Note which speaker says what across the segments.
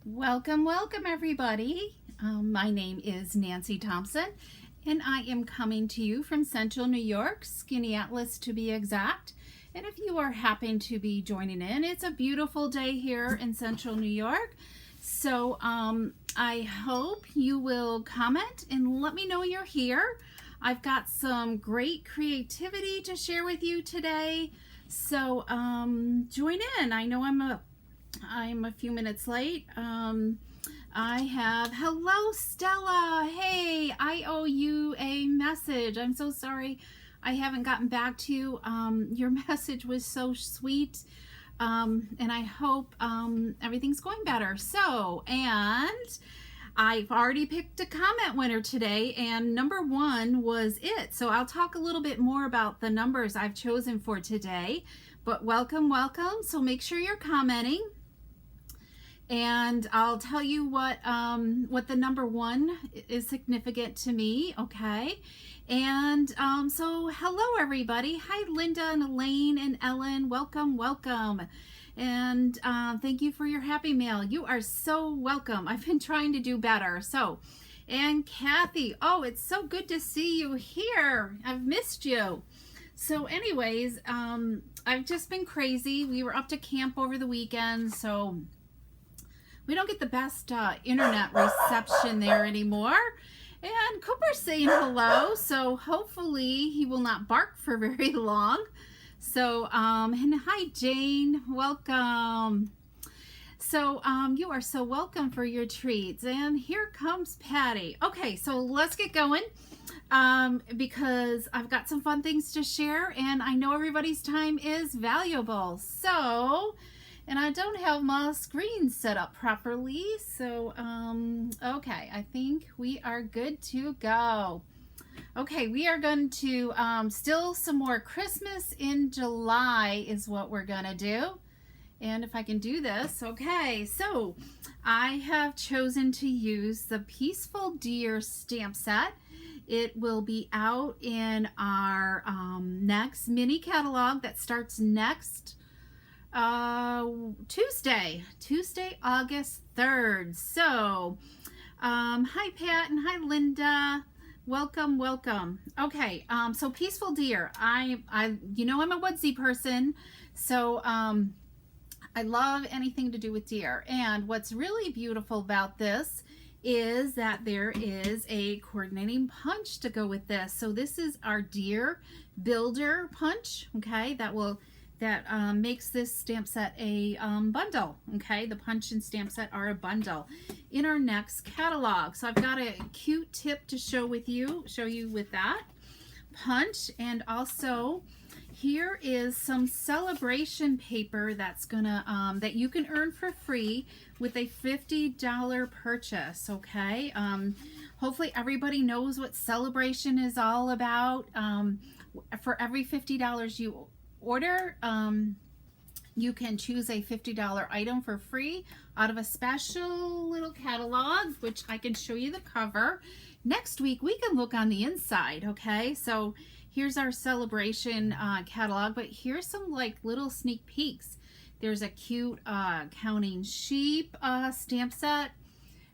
Speaker 1: Welcome, welcome everybody. My name is Nancy Thompson and I am coming to you from Central New York, Skaneateles to be exact. And if you are happen to be joining in, it's a beautiful day here in Central New York. So I hope you will comment and let me know you're here. I've got some great creativity to share with you today. So join in. I know I'm a few minutes late. I have, hello Stella, hey, I owe you a message. I'm so sorry I haven't gotten back to you. Your message was so sweet, and I hope everything's going better. So, and I've already picked a comment winner today, and number 1 was it. So I'll talk a little bit more about the numbers I've chosen for today, but welcome, welcome. So make sure you're commenting. And I'll tell you what the number 1 is significant to me, okay? And so hello everybody. Hi Linda and Elaine and Ellen. Welcome, welcome. And thank you for your happy mail. You are so welcome. I've been trying to do better. So, and Kathy, oh, it's so good to see you here. I've missed you. So anyways, I've just been crazy. We were up to camp over the weekend, so we don't get the best internet reception there anymore. And Cooper's saying hello, so hopefully he will not bark for very long. So, and hi Jane, welcome. So you are so welcome for your treats. And here comes Patty. Okay, so let's get going because I've got some fun things to share and I know everybody's time is valuable. So, and I don't have my screen set up properly, so okay, I think we are good to go. Okay, we are going to still some more Christmas in July is what we're gonna do. And if I can do this, okay, so I have chosen to use the Peaceful Deer stamp set. It will be out in our next mini catalog that starts next Tuesday, August 3rd. So, hi Pat and hi Linda. Welcome, welcome. Okay, so Peaceful Deer. You know I'm a woodsy person, so I love anything to do with deer. And what's really beautiful about this is that there is a coordinating punch to go with this. So this is our deer builder punch, okay, that makes this stamp set a bundle, okay? The punch and stamp set are a bundle in our next catalog. So I've got a cute tip to show you with that punch. And also here is some Saleabration paper that's gonna that you can earn for free with a $50 purchase, okay? Hopefully everybody knows what Saleabration is all about. For every $50 you order, you can choose a $50 item for free out of a special little catalog, which I can show you the cover. Next week we can look on the inside, okay? So here's our Saleabration catalog, but here's some like little sneak peeks. There's a cute counting sheep stamp set.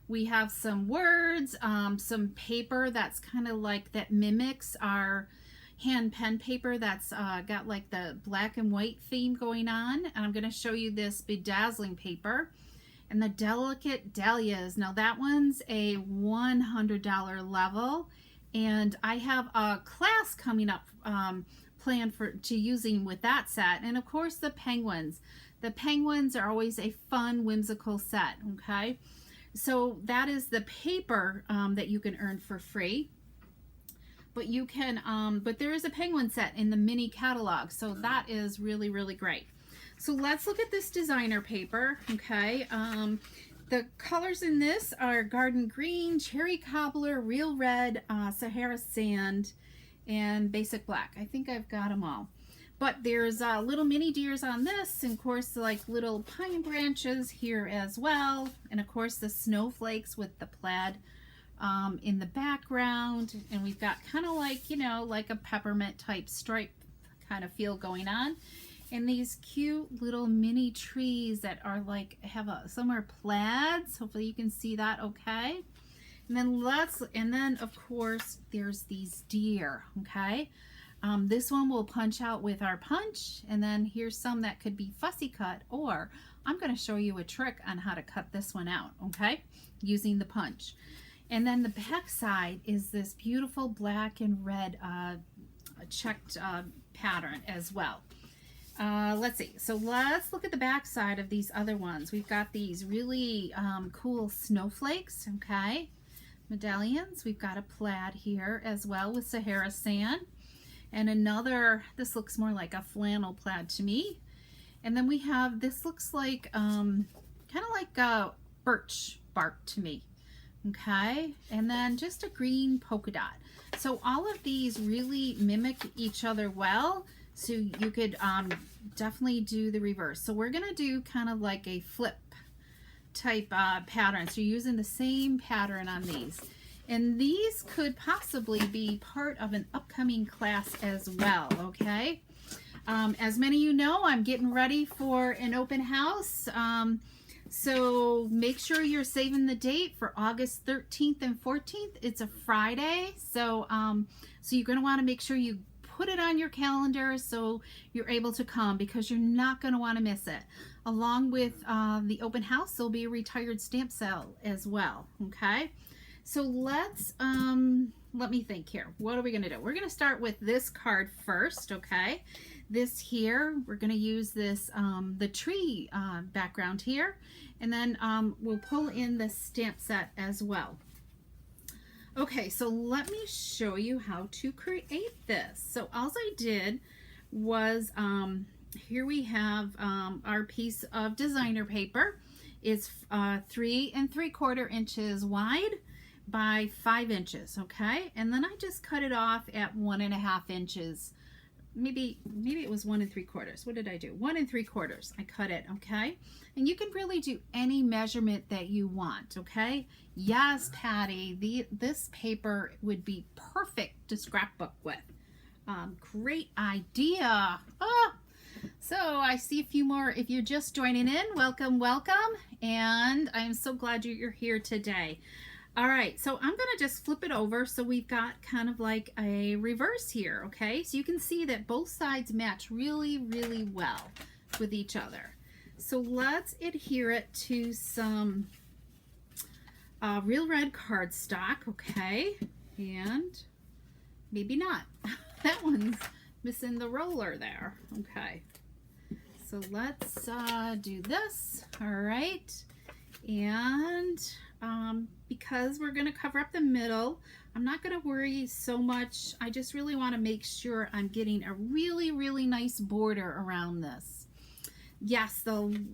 Speaker 1: We have some words, some paper that's kind of like that mimics our hand pen paper that's got like the black and white theme going on. And I'm going to show you this Dazzling paper and the Delicate Dahlias. Now that one's a $100 level, and I have a class coming up planned to using with that set. And of course the penguins. The penguins are always a fun, whimsical set, okay? So that is the paper that you can earn for free. But you can, but there is a penguin set in the mini catalog, so that is really, really great. So let's look at this designer paper, okay? The colors in this are Garden Green, Cherry Cobbler, Real Red, Sahara Sand, and Basic Black. I think I've got them all. But there's little mini deers on this, and of course like little pine branches here as well, and of course the snowflakes with the plaid in the background, and we've got kind of like, you know, like a peppermint type stripe kind of feel going on. And these cute little mini trees that are like, have some are plaids. Hopefully you can see that okay. And then of course there's these deer, okay? This one will punch out with our punch, and then here's some that could be fussy cut, or I'm going to show you a trick on how to cut this one out, okay? Using the punch. And then the back side is this beautiful black and red checked pattern as well. Let's see. So let's look at the back side of these other ones. We've got these really cool snowflakes, okay? Medallions. We've got a plaid here as well with Sahara sand. And another, this looks more like a flannel plaid to me. And then we have, this looks like, kind of like a birch bark to me. Okay, and then just a green polka dot. So all of these really mimic each other well, so you could definitely do the reverse. So we're gonna do kind of like a flip type pattern. So you're using the same pattern on these. And these could possibly be part of an upcoming class as well, okay? As many of you know, I'm getting ready for an open house. So make sure you're saving the date for August 13th and 14th. It's a Friday. So, so you're going to want to make sure you put it on your calendar so you're able to come, because you're not going to want to miss it. Along with the open house, there'll be a retired stamp sale as well. Okay. So let's, let me think here. What are we going to do? We're going to start with this card first. Okay. This here, we're going to use this, the tree background here, and then we'll pull in the stamp set as well. Okay, so let me show you how to create this. So all I did was, here we have our piece of designer paper. It's 3 3/4 inches wide by 5 inches, okay? And then I just cut it off at 1.5 inches. Maybe it was 1 3/4. What did I do? 1 3/4. I cut it, okay? And you can really do any measurement that you want, okay? Yes, Patty, this paper would be perfect to scrapbook with. Great idea. Oh, so I see a few more. If you're just joining in, welcome, welcome. And I'm so glad you're here today. All right, so I'm gonna just flip it over so we've got kind of like a reverse here, okay? So you can see that both sides match really, really well with each other. So let's adhere it to some real red cardstock, okay? And maybe not. That one's missing the roller there, okay? So let's do this, all right? And because we're going to cover up the middle, I'm not going to worry so much. I just really want to make sure I'm getting a really, really nice border around this. Yes,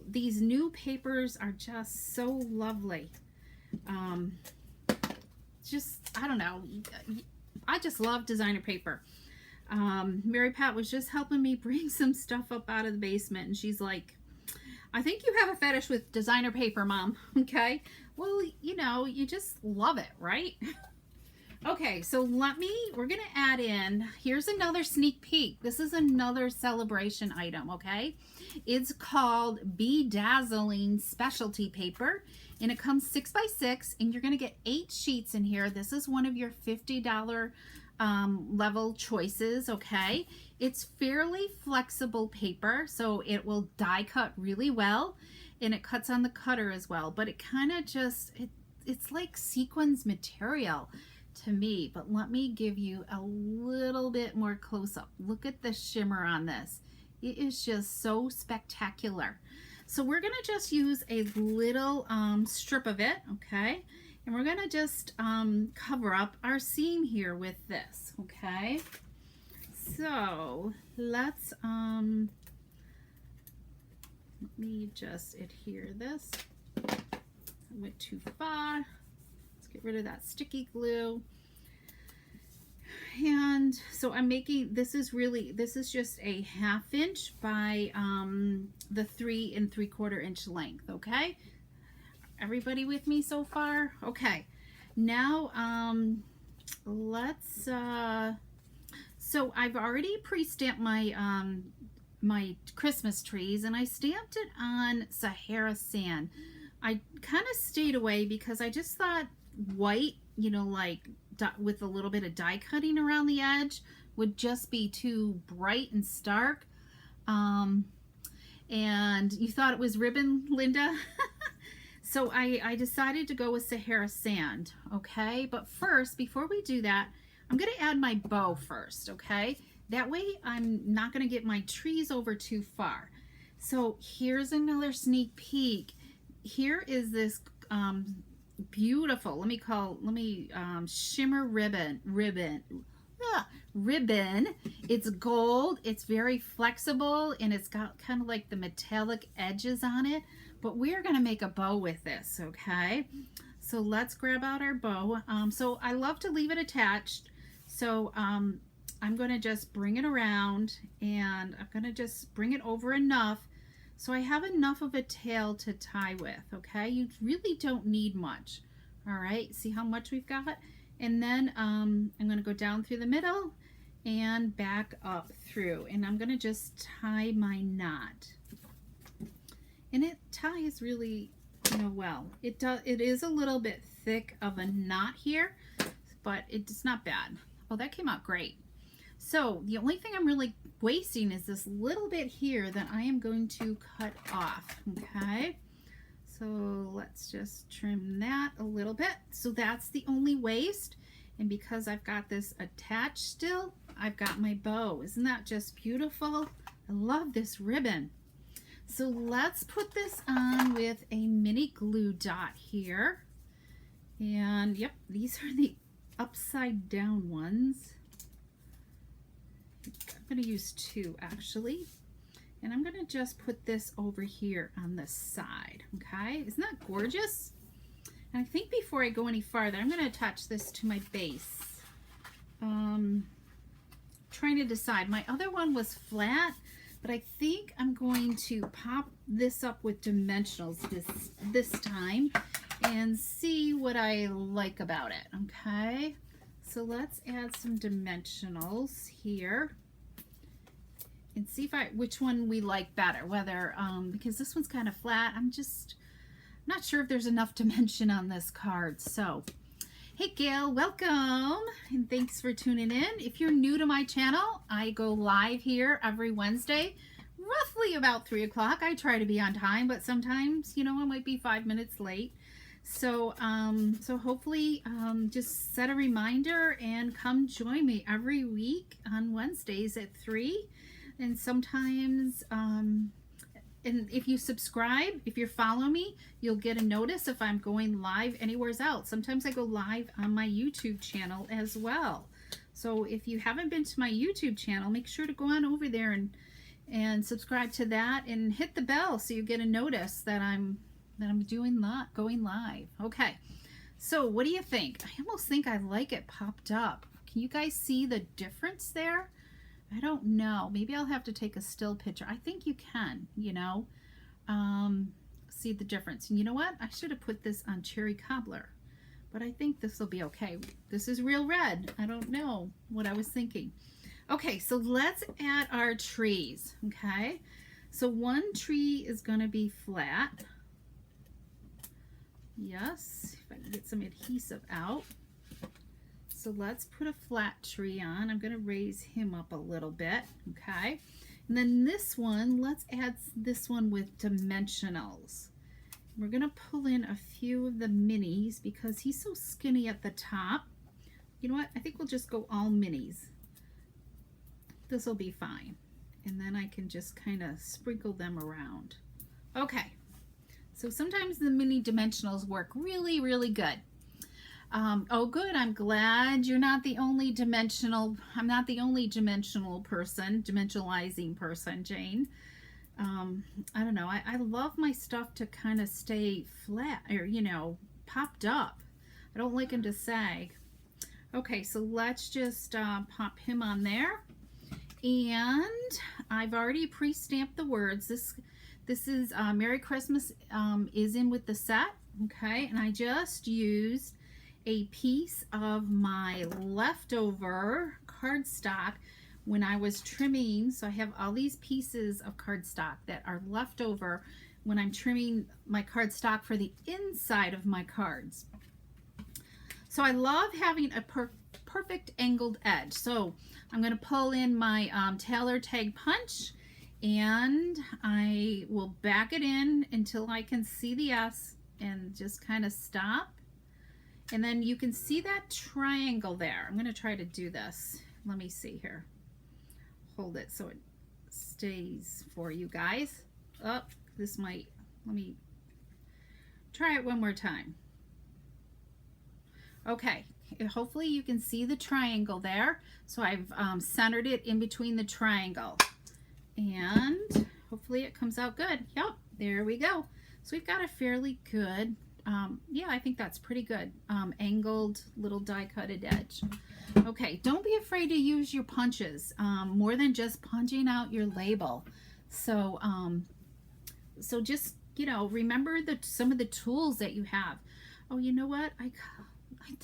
Speaker 1: these new papers are just so lovely. I don't know. I just love designer paper. Mary Pat was just helping me bring some stuff up out of the basement, and she's like, I think you have a fetish with designer paper, Mom. Okay. Well, you know, you just love it, right? Okay, so we're going to add in, here's another sneak peek. This is another Saleabration item, okay? It's called Dazzling specialty paper, and it comes 6 by 6, and you're going to get 8 sheets in here. This is one of your $50 level choices, okay? It's fairly flexible paper, so it will die cut really well, and it cuts on the cutter as well, but it kind of just, it's like sequins material to me. But let me give you a little bit more close-up. Look at the shimmer on this. It is just so spectacular. So we're going to just use a little strip of it, okay? And we're going to just cover up our seam here with this, okay? So let's, let me just adhere this. I went too far. Let's get rid of that sticky glue. And so I'm making, this is just a 1/2 inch by the 3 3/4 inch length, okay? Everybody with me so far? Okay. Now, let's, so I've already pre-stamped my my Christmas trees, and I stamped it on Sahara sand. I kind of stayed away because I just thought white, you know, like with a little bit of die cutting around the edge would just be too bright and stark. And you thought it was ribbon, Linda? So I decided to go with Sahara sand, okay? But first, before we do that, I'm going to add my bow first, okay? That way I'm not going to get my trees over too far. So here's another sneak peek. Here is this beautiful, shimmer ribbon. It's gold, it's very flexible, and it's got kind of like the metallic edges on it. But we're going to make a bow with this, okay? So let's grab out our bow. So I love to leave it attached. So I'm going to just bring it around, and I'm going to just bring it over enough so I have enough of a tail to tie with, okay? You really don't need much. All right, see how much we've got? And then I'm going to go down through the middle and back up through, and I'm going to just tie my knot. And it ties really, you know, well. It is a little bit thick of a knot here, but it's not bad. Oh, that came out great. So the only thing I'm really wasting is this little bit here that I am going to cut off, okay? So let's just trim that a little bit. So that's the only waste. And because I've got this attached still, I've got my bow. Isn't that just beautiful? I love this ribbon. So let's put this on with a mini glue dot here. And yep, these are the upside down ones. I'm going to use two actually. And I'm going to just put this over here on the side, okay? Isn't that gorgeous? And I think before I go any farther, I'm going to attach this to my base. Trying to decide. My other one was flat, but I think I'm going to pop this up with dimensionals this time and see what I like about it, okay? So let's add some dimensionals here and see which one we like better, whether because this one's kind of flat. I'm just not sure if there's enough dimension on this card. So hey Gail, welcome and thanks for tuning in. If you're new to my channel, I go live here every Wednesday roughly about 3 o'clock. I try to be on time, but sometimes, you know, I might be 5 minutes late. So so hopefully just set a reminder and come join me every week on Wednesdays at 3. And sometimes and if you subscribe, if you follow me, you'll get a notice if I'm going live anywhere else. Sometimes I go live on my YouTube channel as well. So if you haven't been to my YouTube channel, make sure to go on over there and subscribe to that and hit the bell so you get a notice that I'm doing that, going live. Okay, so what do you think? I almost think I like it popped up. Can you guys see the difference there? I don't know. Maybe I'll have to take a still picture. I think you can, you know, see the difference. And you know what? I should have put this on cherry cobbler, but I think this will be okay. This is real red. I don't know what I was thinking. Okay, so let's add our trees, okay? So one tree is going to be flat. Yes, if I can get some adhesive out. So let's put a flat tree on. I'm going to raise him up a little bit, okay? And then this one, let's add this one with dimensionals. We're going to pull in a few of the minis because he's so skinny at the top. You know what? I think we'll just go all minis. This will be fine. And then I can just kind of sprinkle them around. Okay. So sometimes the mini dimensionals work really, really good. Oh, good. I'm glad you're not the only dimensional. I'm not the only dimensional person, dimensionalizing person, Jane. I don't know. I love my stuff to kind of stay flat or, you know, popped up. I don't like them to sag. Okay, so let's just pop him on there. And I've already pre-stamped the words. This is Merry Christmas is in with the set. Okay, and I just used a piece of my leftover cardstock when I was trimming. So I have all these pieces of cardstock that are left over when I'm trimming my cardstock for the inside of my cards. So I love having a perfect angled edge. So I'm going to pull in my tailor tag punch, and I will back it in until I can see the S and just kind of stop. And then you can see that triangle there. I'm going to try to do this. Let me see here. Hold it so it stays for you guys. Oh, this might, let me try it one more time. Okay, hopefully you can see the triangle there. So I've centered it in between the triangle, and hopefully it comes out good. Yep, there we go. So we've got a fairly good, yeah, I think that's pretty good, angled little die cutted edge. Okay, don't be afraid to use your punches, more than just punching out your label. So, so just, you know, remember some of the tools that you have. Oh, you know what? I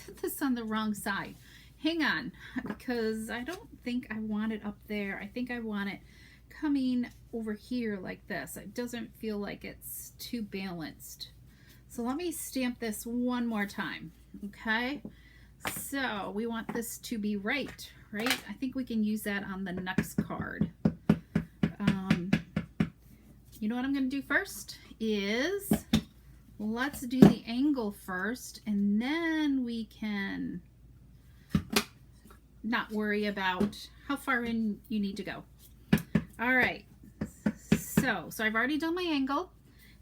Speaker 1: did this on the wrong side. Hang on, because I don't think I want it up there. I think I want it coming over here like this. It doesn't feel like it's too balanced. So let me stamp this one more time, okay? So we want this to be right? I think we can use that on the next card. You know what I'm going to do first is, let's do the angle first, and then we can not worry about how far in you need to go. All right, so I've already done my angle.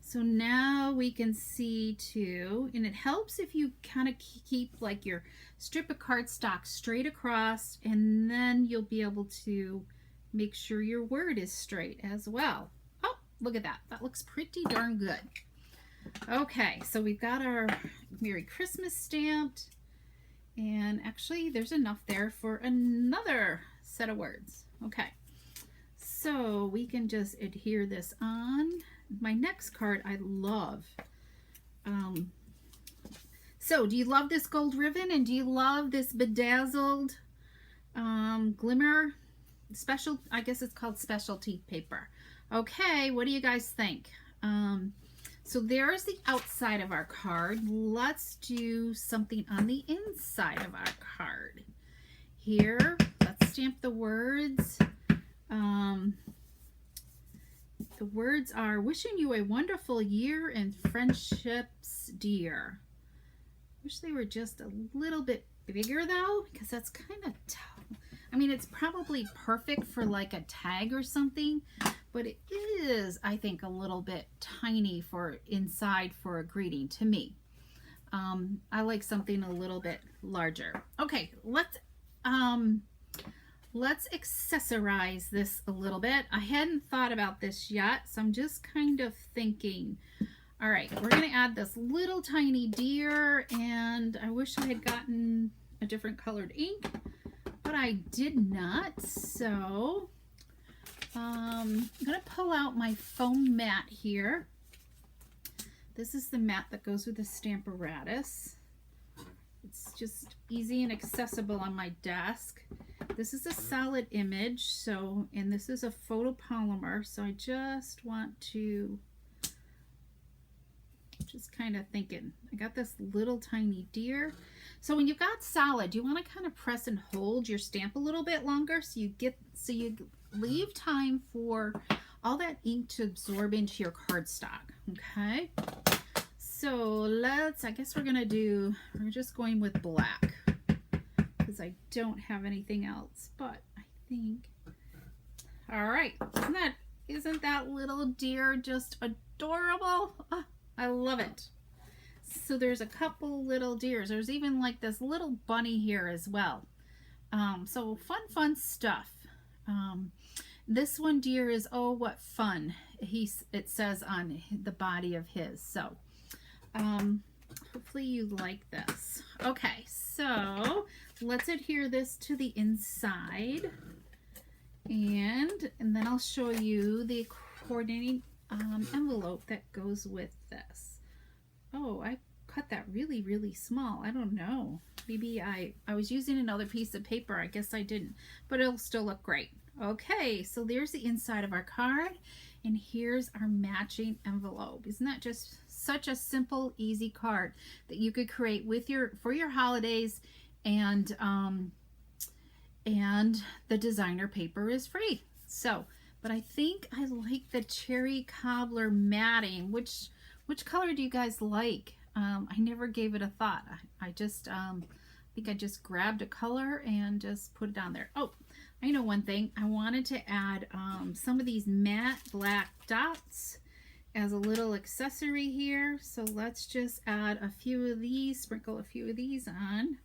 Speaker 1: So now we can see too, and it helps if you kind of keep like your strip of cardstock straight across, and then you'll be able to make sure your word is straight as well. Oh, look at that. That looks pretty darn good. Okay, so we've got our Merry Christmas stamped, and actually there's enough there for another set of words. Okay, so we can just adhere this on. My next card I love. So do you love this gold ribbon, and do you love this bedazzled glimmer special, I guess it's called specialty paper? Okay, what do you guys think? So there's the outside of our card. Let's do something on the inside of our card. Here, let's stamp the words. The words are, wishing you a wonderful year and friendships, dear. Wish they were just a little bit bigger though, because that's kind of tough. I mean, it's probably perfect for like a tag or something, but it is, I think, a little bit tiny for inside for a greeting to me. I like something a little bit larger. Okay, let's accessorize this a little bit. I hadn't thought about this yet, so I'm just kind of thinking. All right, we're going to add this little tiny deer, and I wish I had gotten a different colored ink, but I did not. So I'm going to pull out my foam mat here. This is the mat that goes with the Stamparatus. It's just easy and accessible on my desk. This is a solid image, so, and this is a photopolymer, so I just want to, just kind of thinking, I got this little tiny deer. So when you've got solid, you want to kind of press and hold your stamp a little bit longer, so you leave time for all that ink to absorb into your cardstock. Okay, so I guess we're just going with black, because I don't have anything else, but I think, all right, isn't that little deer just adorable? Oh, I love it. So there's a couple little deers. There's even like this little bunny here as well. So fun stuff. This one deer is, oh, what fun. It says on the body of his. So hopefully you like this. Okay, so let's adhere this to the inside, and then I'll show you the coordinating envelope that goes with this. Oh, I cut that really, really small. I don't know. Maybe I was using another piece of paper. I guess I didn't, but it'll still look great. Okay, so there's the inside of our card, and here's our matching envelope. Isn't that just such a simple, easy card that you could create with for your holidays, and the designer paper is free. So, but I think I like the cherry cobbler matting. Which color do you guys like? I never gave it a thought. I just think I just grabbed a color and just put it on there. Oh, I know one thing. I wanted to add some of these matte black dots as a little accessory here. So let's just add a few of these, sprinkle a few of these on.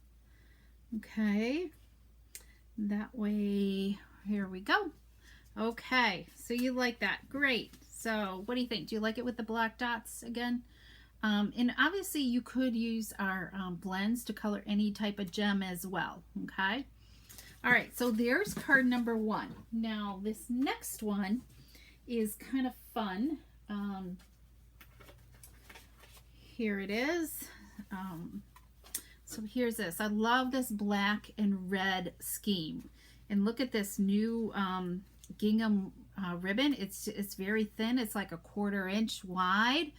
Speaker 1: Okay, that way, here we go. Okay, so you like that. Great. So what do you think? Do you like it with the black dots again? And obviously you could use our blends to color any type of gem as well. Okay. All right, so there's card number 1. Now this next one is kind of fun. Here it is. So here's this. I love this black and red scheme. And look at this new gingham ribbon. It's very thin. It's like a 1/4 inch wide.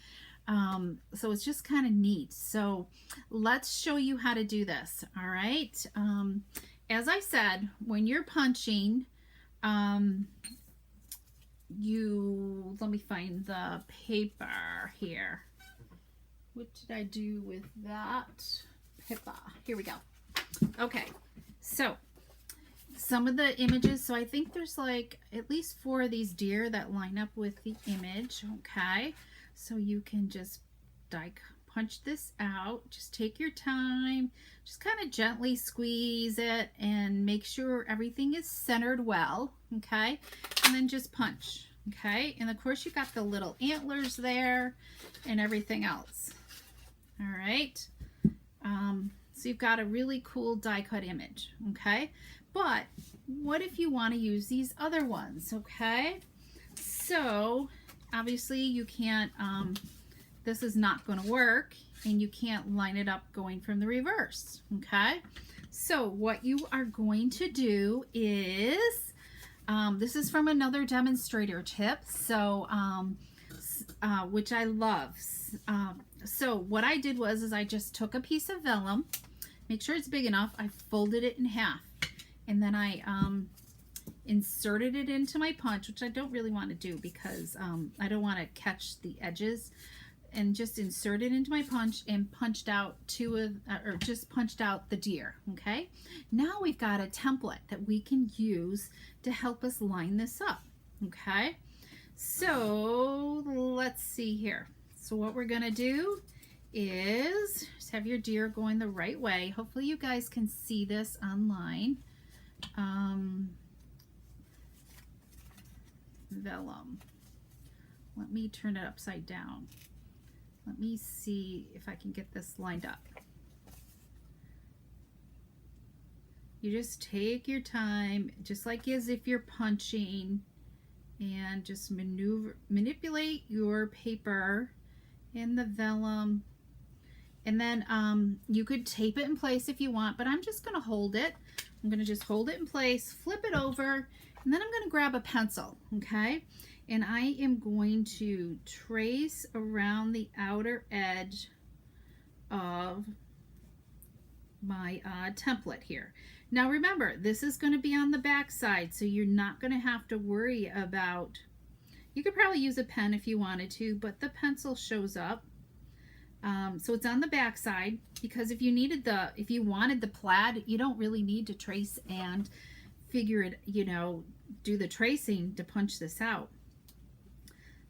Speaker 1: So it's just kind of neat. So let's show you how to do this. All right. As I said, when you're punching, let me find the paper here. What did I do with that paper? Here we go. Okay. So some of the images, so I think there's like at least 4 of these deer that line up with the image. Okay. So you can just punch this out. Just take your time. Just kind of gently squeeze it and make sure everything is centered well. Okay. And then just punch. Okay. And of course you got the little antlers there and everything else. All right. So you've got a really cool die cut image. Okay. But what if you want to use these other ones? Okay. So obviously you can't, this is not going to work, and you can't line it up going from the reverse. Okay. So what you are going to do is, this is from another demonstrator tip. So, which I love. So what I did was I just took a piece of vellum, make sure it's big enough. I folded it in half, and then I, inserted it into my punch, which I don't really want to do because I don't want to catch the edges, and just insert it into my punch and punched out just punched out the deer. Okay, now we've got a template that we can use to help us line this up. Okay, so let's see here. So what we're gonna do is just have your deer going the right way. Hopefully you guys can see this online. Vellum. Let me turn it upside down. Let me see if I can get this lined up. You just take your time, just like as if you're punching, and just manipulate your paper in the vellum. And then you could tape it in place if you want, but I'm just going to hold it. I'm going to just hold it in place, flip it over, and then I'm going to grab a pencil, okay? And I am going to trace around the outer edge of my template here. Now remember, this is going to be on the back side, so you're not going to have to worry about, you could probably use a pen if you wanted to, but the pencil shows up. So it's on the back side, because if you wanted the plaid, you don't really need to trace and figure it, do the tracing to punch this out.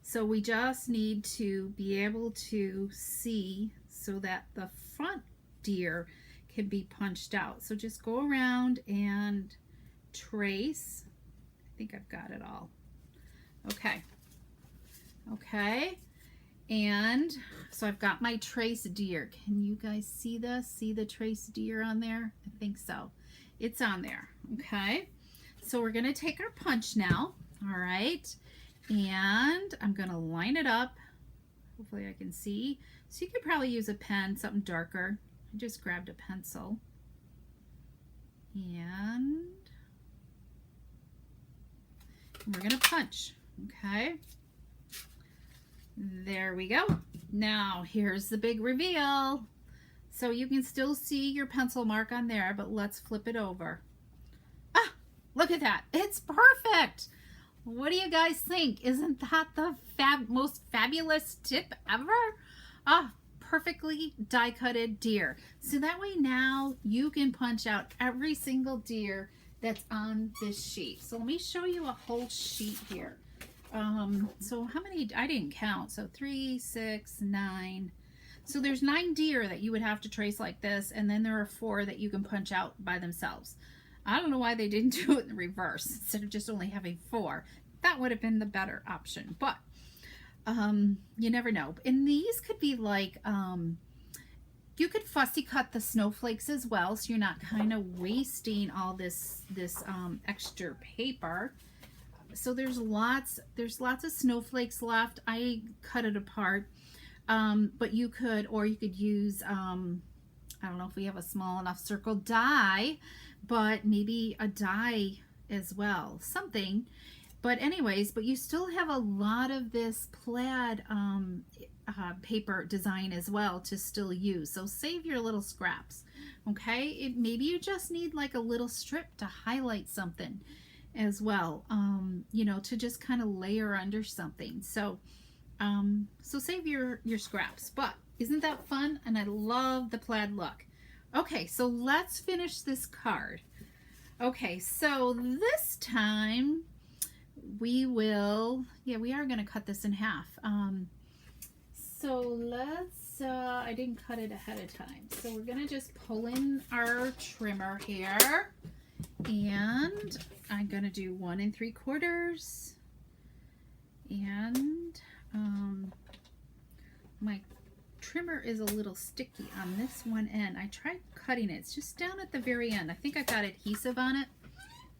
Speaker 1: So we just need to be able to see so that the front deer can be punched out. So just go around and trace. I think I've got it all. Okay. Okay. And so I've got my trace deer. Can you guys see this? See the trace deer on there? I think so. It's on there. Okay. So we're going to take our punch now. All right. And I'm going to line it up Hopefully I can see. So you could probably use a pen, something darker. I just grabbed a pencil. And we're going to punch. Okay. There we go. Now here's the big reveal. So you can still see your pencil mark on there, but let's flip it over. Ah, look at that. It's perfect. What do you guys think? Isn't that the most fabulous tip ever? Ah, perfectly die-cutted deer. So that way now you can punch out every single deer that's on this sheet. So let me show you a whole sheet here. So how many? I didn't count. So 3, 6, 9. So there's 9 deer that you would have to trace like this, and then there are 4 that you can punch out by themselves. I don't know why they didn't do it in reverse instead of just only having 4. That would have been the better option, but you never know. And these could be like, you could fussy cut the snowflakes as well, so you're not kind of wasting all this extra paper. So there's lots of snowflakes left. I cut it apart, but you could use I don't know if we have a small enough circle die, but maybe a die as well, something. But anyways, but you still have a lot of this plaid paper design as well to still use. So save your little scraps, okay? Maybe you just need like a little strip to highlight something as well, you know, to just kind of layer under something. So so save your scraps. But isn't that fun? And I love the plaid look. Okay, so let's finish this card. Okay, so this time we will, yeah, we are going to cut this in half. So let's, I didn't cut it ahead of time. So we're going to just pull in our trimmer here. And I'm going to do 1 3/4. And my trimmer is a little sticky on this one end. I tried cutting it. It's just down at the very end. I think I got adhesive on it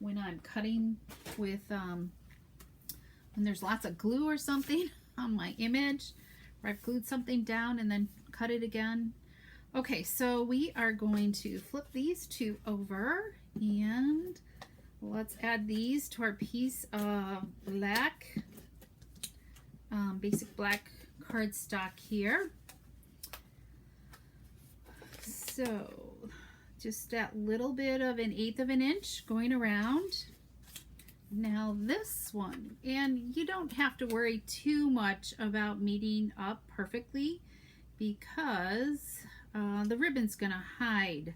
Speaker 1: when I'm cutting with, when there's lots of glue or something on my image, or I've glued something down and then cut it again. Okay, so we are going to flip these 2 over, and let's add these to our piece of black, basic black cardstock here. So just that little bit of 1/8 of an inch going around. Now this one, and you don't have to worry too much about meeting up perfectly, because the ribbon's gonna hide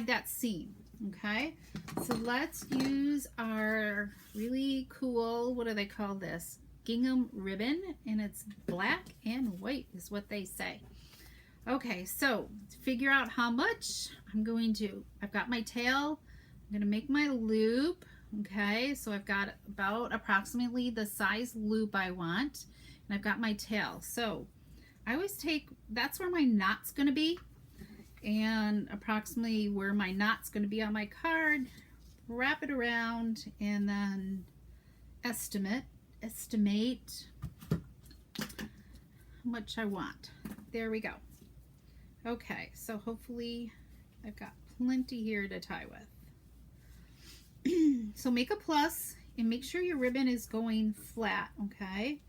Speaker 1: that seam. Okay, so let's use our really cool, what do they call this, gingham ribbon, and it's black and white is what they say. Okay, so to figure out how much, I've got my tail, I'm going to make my loop. Okay, so I've got about approximately the size loop I want, and I've got my tail. So I always take, that's where my knot's going to be, and approximately where my knot's going to be on my card, wrap it around, and then estimate how much I want. There we go. Okay, so hopefully I've got plenty here to tie with. So make a plus and make sure your ribbon is going flat, okay?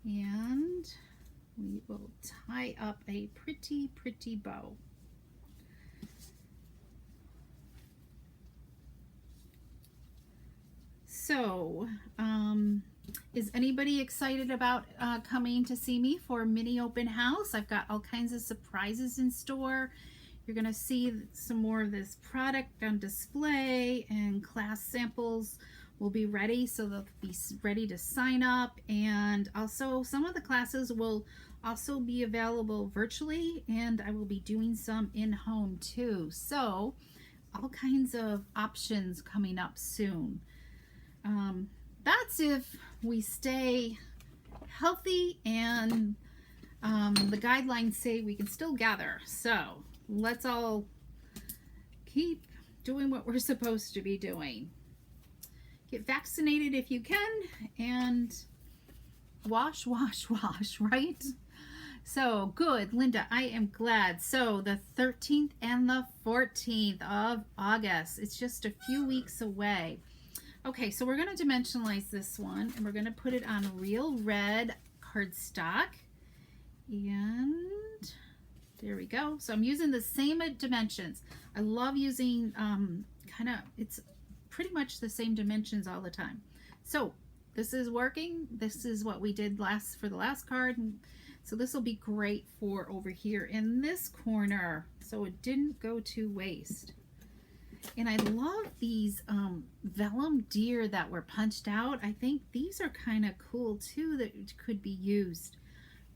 Speaker 1: And we will tie up a pretty bow. So, is anybody excited about coming to see me for a mini open house? I've got all kinds of surprises in store. You're going to see some more of this product on display, and class samples will be ready, so they'll be ready to sign up. And also some of the classes will also be available virtually, and I will be doing some in-home too. So all kinds of options coming up soon. That's if we stay healthy and the guidelines say we can still gather. So let's all keep doing what we're supposed to be doing. Get vaccinated if you can, and wash, wash, wash, right? So good, Linda, I am glad. So the 13th and the 14th of August, it's just a few weeks away. Okay, so we're going to dimensionalize this one, and we're going to put it on real red cardstock. And there we go. So I'm using the same dimensions. I love using it's pretty much the same dimensions all the time. So this is working. This is what we did for the last card. So this will be great for over here in this corner, so it didn't go to waste. And I love these vellum deer that were punched out. I think these are kind of cool too, that could be used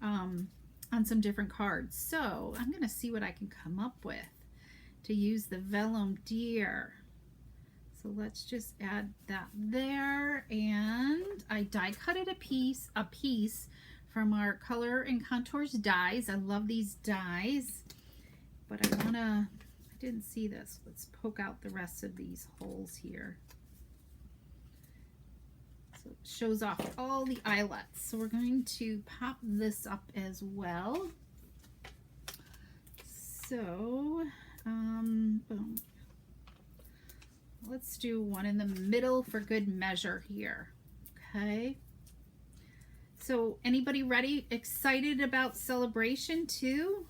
Speaker 1: on some different cards. So I'm going to see what I can come up with to use the vellum deer. So let's just add that there, and I die cutted a piece from our Color and Contours dies. I love these dies, but I didn't see this. Let's poke out the rest of these holes here. So it shows off all the eyelets. So we're going to pop this up as well. So, boom. Let's do one in the middle for good measure here. Okay. So anybody ready, excited about Saleabration too?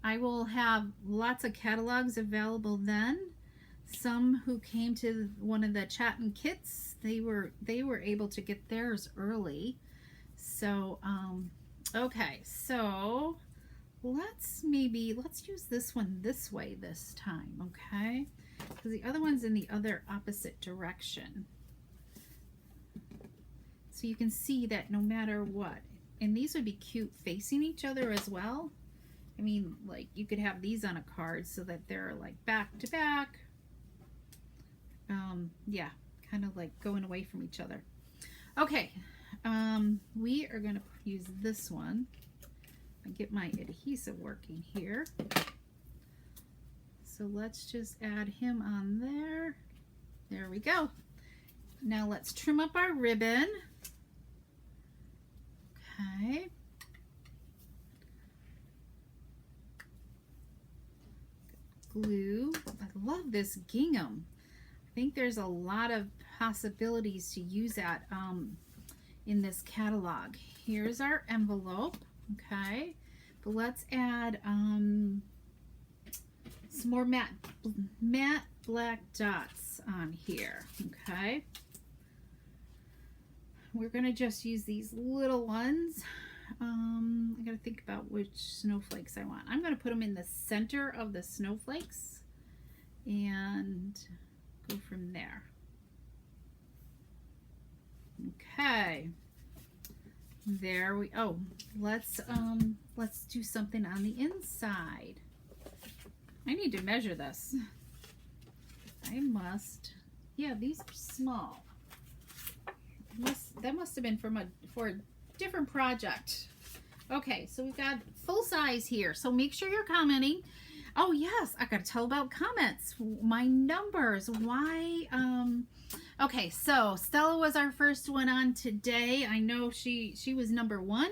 Speaker 1: I will have lots of catalogs available then. Some who came to one of the chat-in kits, they were able to get theirs early. So okay, so let's use this one this way this time, okay? Because the other one's in the other opposite direction. So you can see that no matter what, and these would be cute facing each other as well. I mean, like you could have these on a card so that they're like back to back. Yeah, kind of like going away from each other. Okay, we are going to use this one. I get my adhesive working here. So let's just add him on there. There we go. Now let's trim up our ribbon. Okay. Glue. I love this gingham. I think there's a lot of possibilities to use that in this catalog. Here's our envelope. Okay. But let's add some more matte black dots on here. Okay. We're going to just use these little ones. I got to think about which snowflakes I want. I'm going to put them in the center of the snowflakes and go from there. Okay. There we let's do something on the inside. I need to measure this. Yeah, these are small. That must have been for a different project. Okay, so we've got full size here. So make sure you're commenting. Oh yes, I gotta tell about comments. My numbers. Why? Okay, so Stella was our first one on today. I know she was number 1.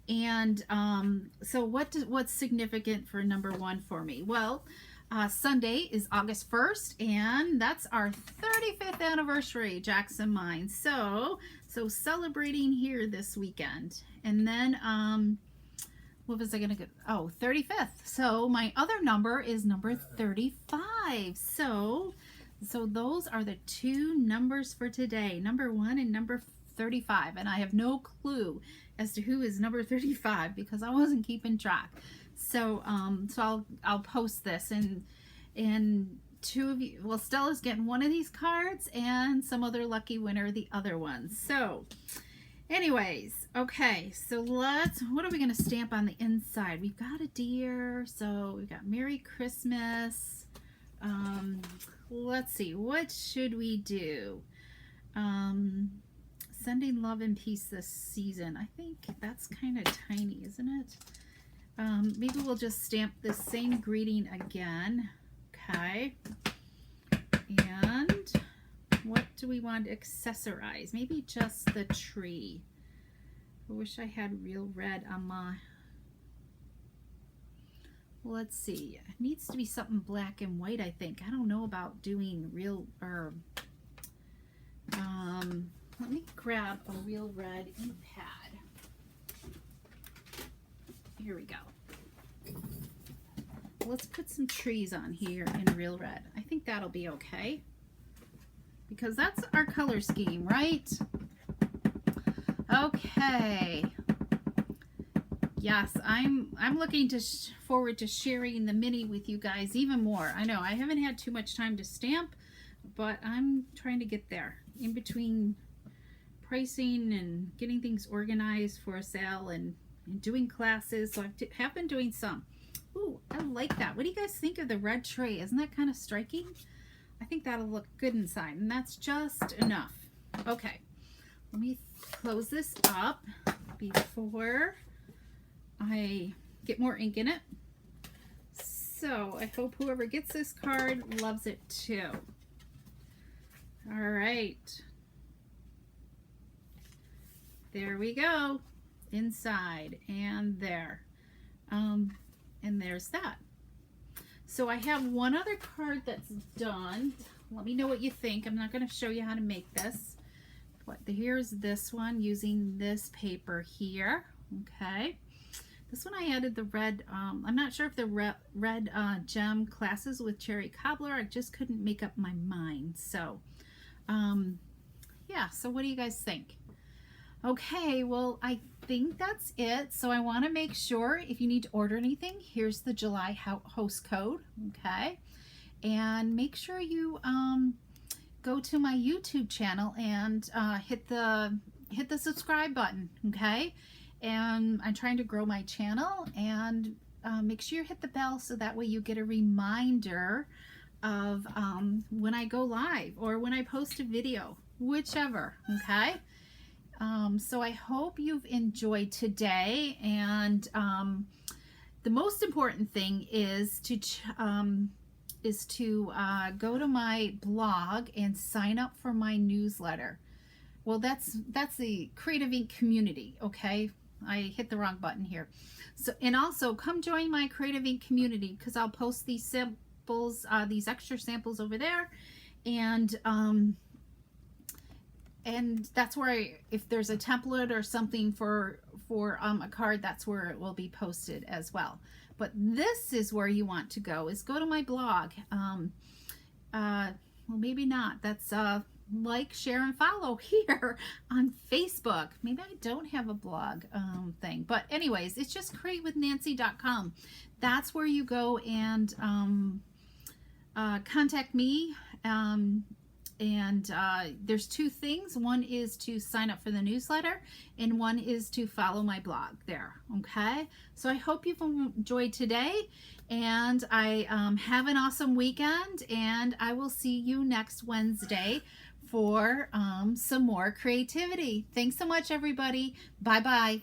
Speaker 1: And so what's significant for number 1 for me? Well, Sunday is August 1st, and that's our 35th anniversary, Jackson Mine. So celebrating here this weekend. And then, what was I going to get? Oh, 35th. So my other number is number 35. So those are the 2 numbers for today, number 1 and number 35. And I have no clue as to who is number 35 because I wasn't keeping track. So I'll post this, and 2 of you, well, Stella's getting one of these cards and some other lucky winner the other one. So anyways, okay, so what are we going to stamp on the inside? We've got a deer, so we've got Merry Christmas. Let's see, what should we do? Sending love and peace this season. I think that's kind of tiny, isn't it? Maybe we'll just stamp the same greeting again. Okay. And what do we want to accessorize? Maybe just the tree. I wish I had real red on my... Well, let's see. It needs to be something black and white, I think. I don't know about doing real, or... let me grab a real red ink pad. Here we go. Let's put some trees on here in real red. I think that'll be okay, because that's our color scheme, right? Okay. Yes, I'm looking forward to sharing the mini with you guys even more. I know I haven't had too much time to stamp, but I'm trying to get there in between pricing and getting things organized for a sale and doing classes. So I have been doing some. Ooh, I like that. What do you guys think of the red tray? Isn't that kind of striking? I think that'll look good inside, and that's just enough. Okay, let me close this up before I get more ink in it. So I hope whoever gets this card loves it too. All right. There we go. Inside and there. And there's that. So I have one other card that's done. Let me know what you think. I'm not going to show you how to make this. But here's this one using this paper here. Okay. This one I added the red, I'm not sure if the red gem classes with cherry cobbler. I just couldn't make up my mind. So, yeah. So what do you guys think? Okay, well, I think that's it. So I want to make sure if you need to order anything, here's the July host code, okay? And make sure you go to my YouTube channel and hit the subscribe button, okay? And I'm trying to grow my channel, and make sure you hit the bell so that way you get a reminder of when I go live or when I post a video, whichever, okay? So I hope you've enjoyed today, and the most important thing is to go to my blog and sign up for my newsletter. Well, that's the Creative Ink community, okay? I hit the wrong button here. So, and also come join my Creative Ink community, because I'll post these samples, these extra samples over there, and that's where if there's a template or something for a card, that's where it will be posted as well. But this is where you want to go, is go to my blog. Well, maybe not. That's like, share, and follow here on Facebook. Maybe I don't have a blog thing. But anyways, it's just createwithnancy.com. That's where you go and contact me. And there's two things. One is to sign up for the newsletter, and one is to follow my blog there. Okay, so I hope you've enjoyed today, and I have an awesome weekend, and I will see you next Wednesday for some more creativity. Thanks so much, everybody. Bye bye.